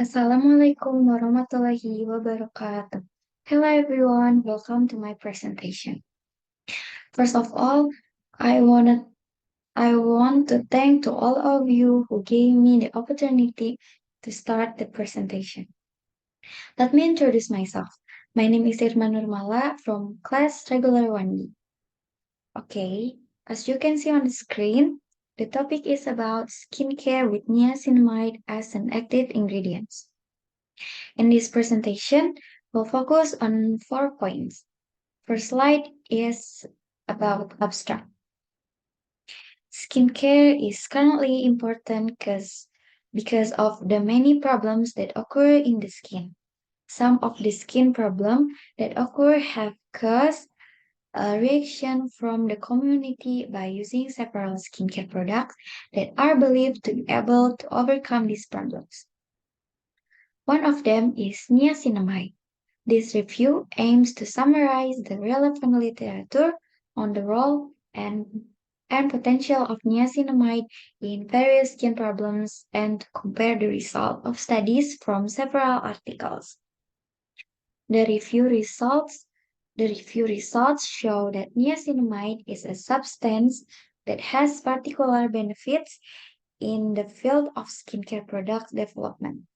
Assalamualaikum warahmatullahi wabarakatuh. Hello everyone, welcome to my presentation. First of all, I wanted I want to thank to all of you who gave me the opportunity to start the presentation. Let me introduce myself. My name is Irma Nurmala from class regular 1B. Okay, as you can see on the screen, the topic is about skincare with niacinamide as an active ingredient. In this presentation, we'll focus on 4 points. First slide is about abstract. Skincare is currently important because of the many problems that occur in the skin. Some of the skin problems that occur have caused a reaction from the community by using several skincare products that are believed to be able to overcome these problems. One of them is niacinamide. This review aims to summarize the relevant literature on the role and potential of niacinamide in various skin problems and to compare the result of studies from several articles. The review results the review results show that niacinamide is a substance that has particular benefits in the field of skincare product development.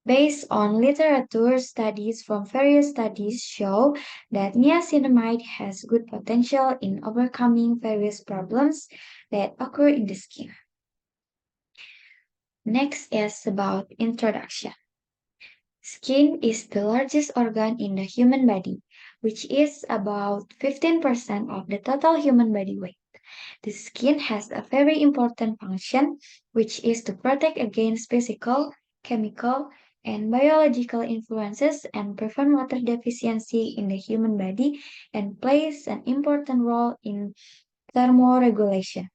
Based on literature, studies from various studies show that niacinamide has good potential in overcoming various problems that occur in the skin. Next is about introduction. Skin is the largest organ in the human body, which is about 15% of the total human body weight. The skin has a very important function, which is to protect against physical, chemical, and biological influences and prevent water deficiency in the human body and plays an important role in thermoregulation.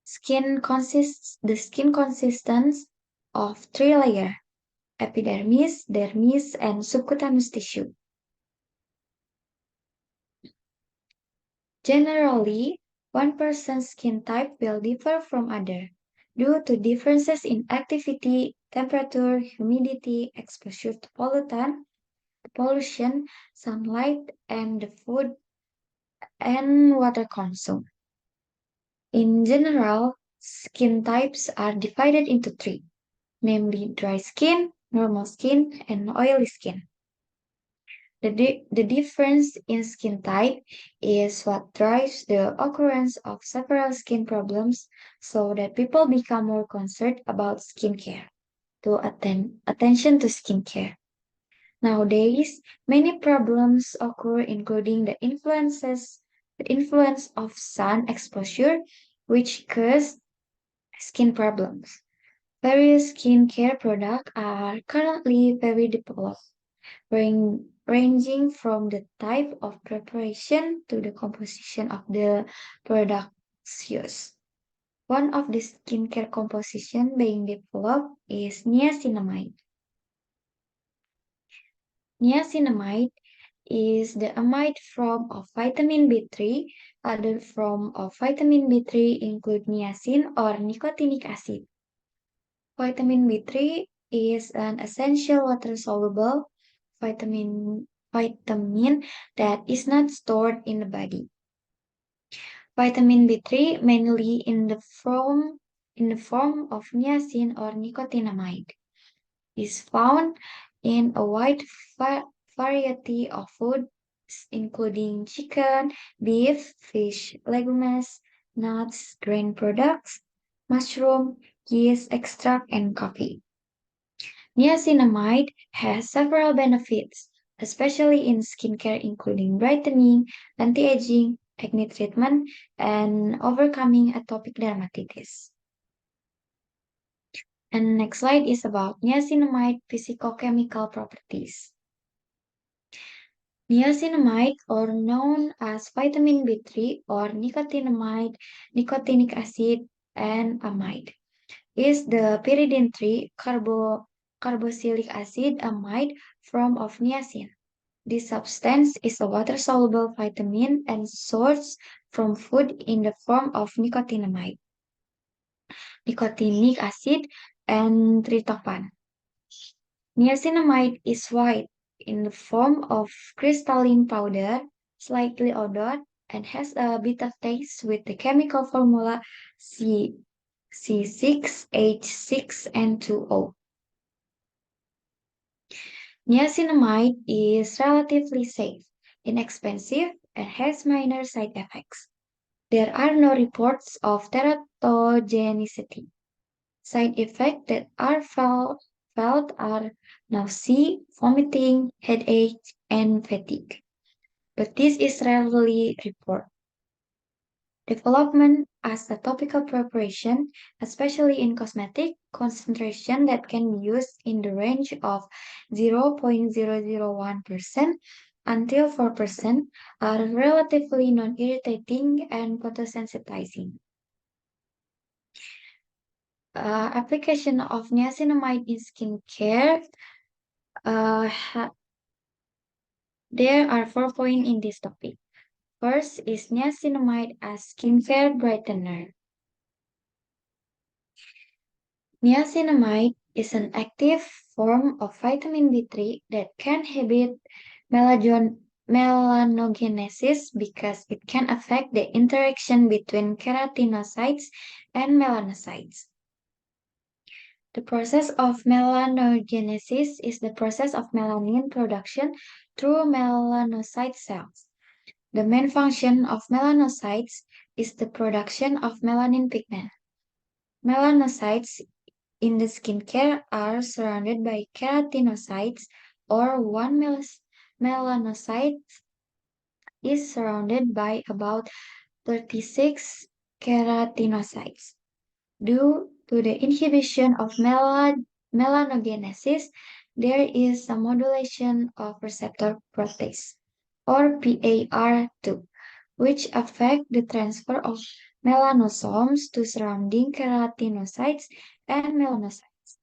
The skin consists of three layers: epidermis, dermis, and subcutaneous tissue. Generally, one person's skin type will differ from other due to differences in activity, temperature, humidity, exposure to pollution, sunlight, and the food and water consumed. In general, skin types are divided into three, namely dry skin, normal skin, and oily skin. The difference in skin type is what drives the occurrence of several skin problems so that people become more concerned about skincare, to attend attention to skincare. Nowadays, many problems occur including the influence of sun exposure, which cause skin problems. Various skincare products are currently very developed ranging from the type of preparation to the composition of the products used. One of the skincare composition being developed is niacinamide. Niacinamide is the amide form of vitamin B3. Other form of vitamin B3 include niacin or nicotinic acid. Vitamin B3 is an essential water-soluble vitamin that is not stored in the body. Vitamin B3 mainly in the form of niacin or nicotinamide is found in a wide variety of foods including chicken, beef, fish, legumes, nuts, grain products, mushroom, yeast extract, and coffee. Niacinamide has several benefits, especially in skincare, including brightening, anti-aging, acne treatment, and overcoming atopic dermatitis. And next slide is about niacinamide physicochemical properties. Niacinamide, or known as vitamin B3 or nicotinamide, nicotinic acid, and amide, is the pyridine 3 carboxylic acid amide form of niacin. This substance is a water-soluble vitamin and sourced from food in the form of nicotinamide. Nicotinic acid and tryptophan. Niacinamide is white in the form of crystalline powder, slightly odored, and has a bitter taste with the chemical formula C6H6N2O. Niacinamide is relatively safe, inexpensive, and has minor side effects. There are no reports of teratogenicity. Side effects that are felt are nausea, vomiting, headache, and fatigue. But this is rarely reported. Development as a topical preparation, especially in cosmetic, concentration that can be used in the range of 0.001% until 4% are relatively non-irritating and photosensitizing. Application of niacinamide in skincare. There are 4 points in this topic. First is niacinamide as skincare brightener. Niacinamide is an active form of vitamin D3 that can inhibit melanogenesis because it can affect the interaction between keratinocytes and melanocytes. The process of melanogenesis is the process of melanin production through melanocyte cells. The main function of melanocytes is the production of melanin pigment. Melanocytes in the skincare are surrounded by keratinocytes, or one melanocyte is surrounded by about 36 keratinocytes. Due to the inhibition of melanogenesis, there is a modulation of receptor protease, or PAR2, which affect the transfer of melanosomes to surrounding keratinocytes and melanocytes.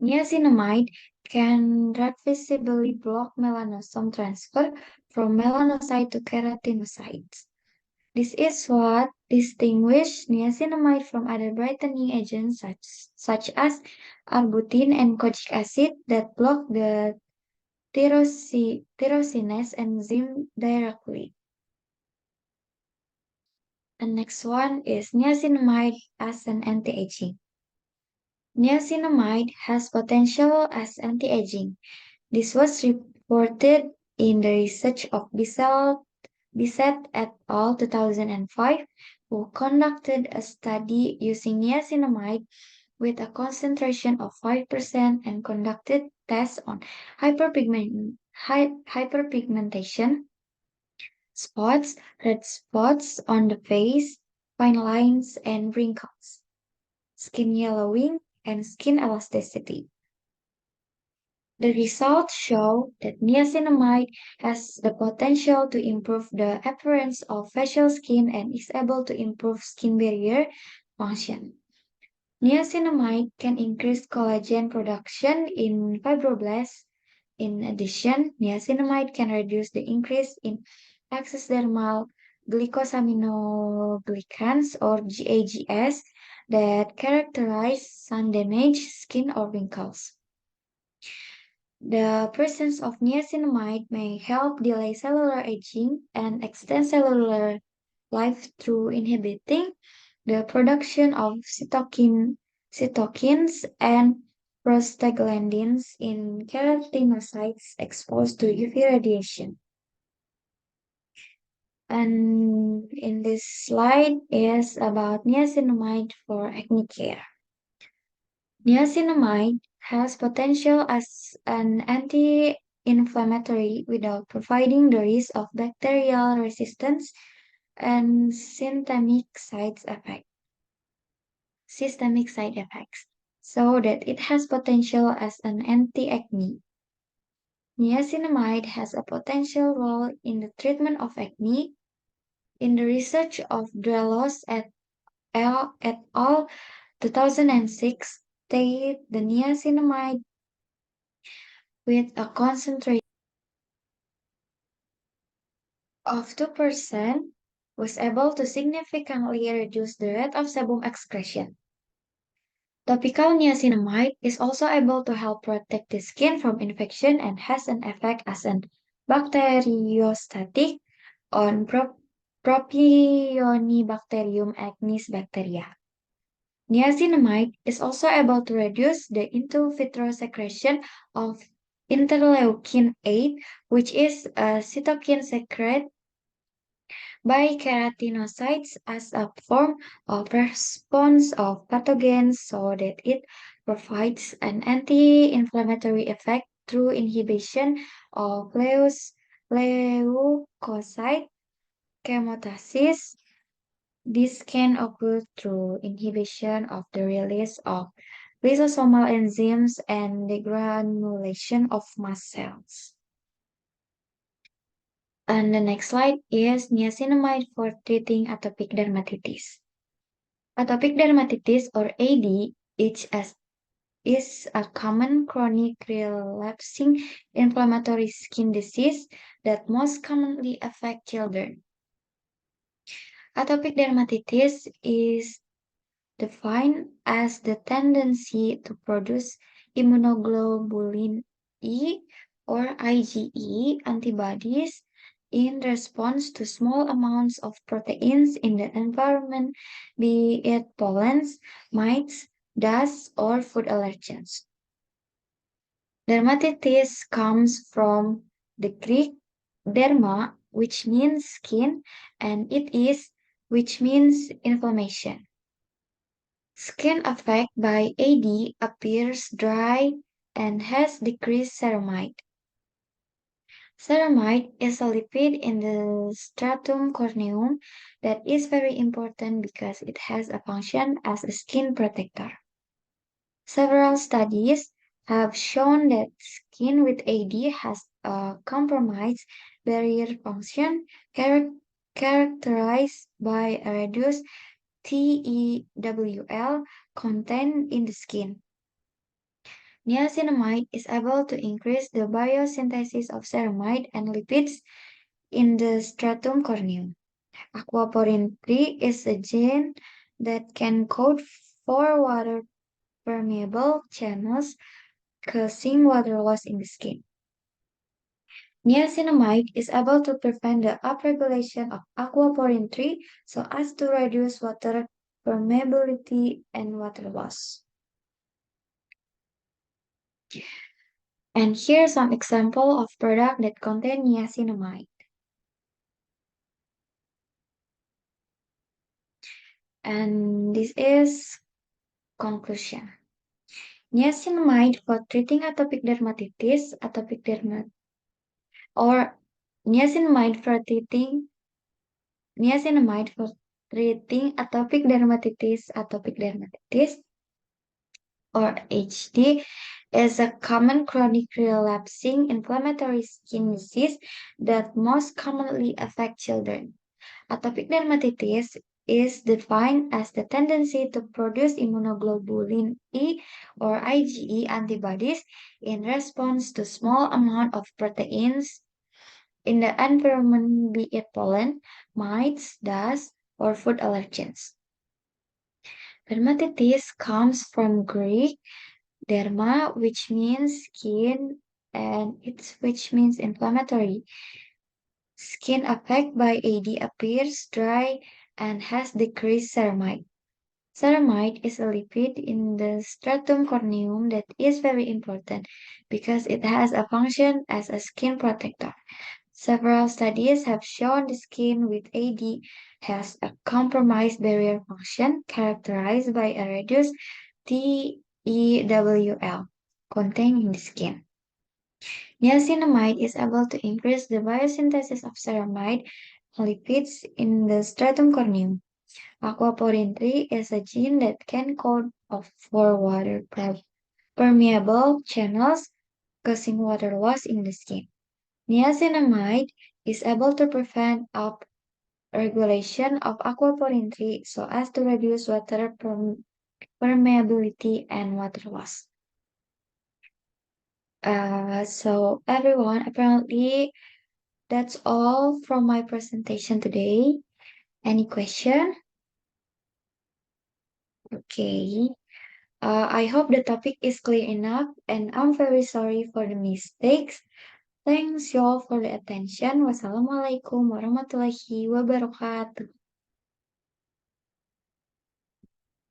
Niacinamide can reversibly block melanosome transfer from melanocyte to keratinocytes. This is what distinguishes niacinamide from other brightening agents such as arbutin and kojic acid that block the tyrosinase enzyme directly. The next one is niacinamide as an anti-aging. Niacinamide has potential as anti-aging. This was reported in the research of Bisset et al. 2005, who conducted a study using niacinamide with a concentration of 5% and conducted tests on hyperpigmentation, spots, red spots on the face, fine lines and wrinkles, skin yellowing, and skin elasticity. The results show that niacinamide has the potential to improve the appearance of facial skin and is able to improve skin barrier function. Niacinamide can increase collagen production in fibroblasts. In addition, niacinamide can reduce the increase in excess dermal glycosaminoglycans, or GAGs, that characterize sun-damaged skin or wrinkles. The presence of niacinamide may help delay cellular aging and extend cellular life through inhibiting the production of cytokines and prostaglandins in keratinocytes exposed to UV radiation. And in this slide is about niacinamide for acne care. Niacinamide has potential as an anti-inflammatory without providing the risk of bacterial resistance and systemic side effects, so that it has potential as an anti-acne. Niacinamide has a potential role in the treatment of acne. In the research of Dwelos et al. 2006, the niacinamide with a concentration of 2% was able to significantly reduce the rate of sebum excretion. Topical niacinamide is also able to help protect the skin from infection and has an effect as an bacteriostatic on Propionibacterium acnes bacteria. Niacinamide is also able to reduce the in vitro secretion of interleukin 8, which is a cytokine secreted by keratinocytes as a form of response of pathogens so that it provides an anti-inflammatory effect through inhibition of leukocyte chemotaxis. This can occur through inhibition of the release of lysosomal enzymes and degranulation of mast cells. And the next slide is niacinamide for treating atopic dermatitis. Atopic dermatitis or AD is a common chronic relapsing inflammatory skin disease that most commonly affects children. Atopic dermatitis is defined as the tendency to produce immunoglobulin E or IgE antibodies in response to small amounts of proteins in the environment, be it pollens, mites, dust, or food allergens. Dermatitis comes from the Greek derma, which means skin, and it is, which means inflammation. Skin affected by AD appears dry and has decreased ceramide. Ceramide is a lipid in the stratum corneum that is very important because it has a function as a skin protector. Several studies have shown that skin with AD has a compromised barrier function characterized by a reduced TEWL content in the skin. Niacinamide is able to increase the biosynthesis of ceramide and lipids in the stratum corneum. Aquaporin 3 is a gene that can code for water permeable channels causing water loss in the skin. Niacinamide is able to prevent the upregulation of aquaporin 3 so as to reduce water permeability and water loss. And here are some example of product that contain niacinamide. And this is conclusion. Niacinamide for treating or niacinamide for treating atopic dermatitis or HD is a common chronic relapsing inflammatory skin disease that most commonly affects children. Atopic dermatitis is defined as the tendency to produce immunoglobulin E or IgE antibodies in response to small amount of proteins in the environment, be it pollen, mites, dust, or food allergens. Dermatitis comes from Greek derma, which means skin, and it's which means inflammatory. Skin affected by AD appears dry and has decreased ceramide. Ceramide is a lipid in the stratum corneum that is very important because it has a function as a skin protector. Several studies have shown the skin with AD has a compromised barrier function characterized by a reduced TEWL contained in the skin. Niacinamide is able to increase the biosynthesis of ceramide lipids in the stratum corneum. Aquaporin 3 is a gene that can code for water permeable channels, causing water loss in the skin. Niacinamide is able to prevent up regulation of aquaporin 3 so as to reduce water permeability and water loss. So everyone, apparently that's all from my presentation today. Any question? Okay. I hope the topic is clear enough, and I'm very sorry for the mistakes. Thanks y'all for the attention. Wassalamualaikum warahmatullahi wabarakatuh.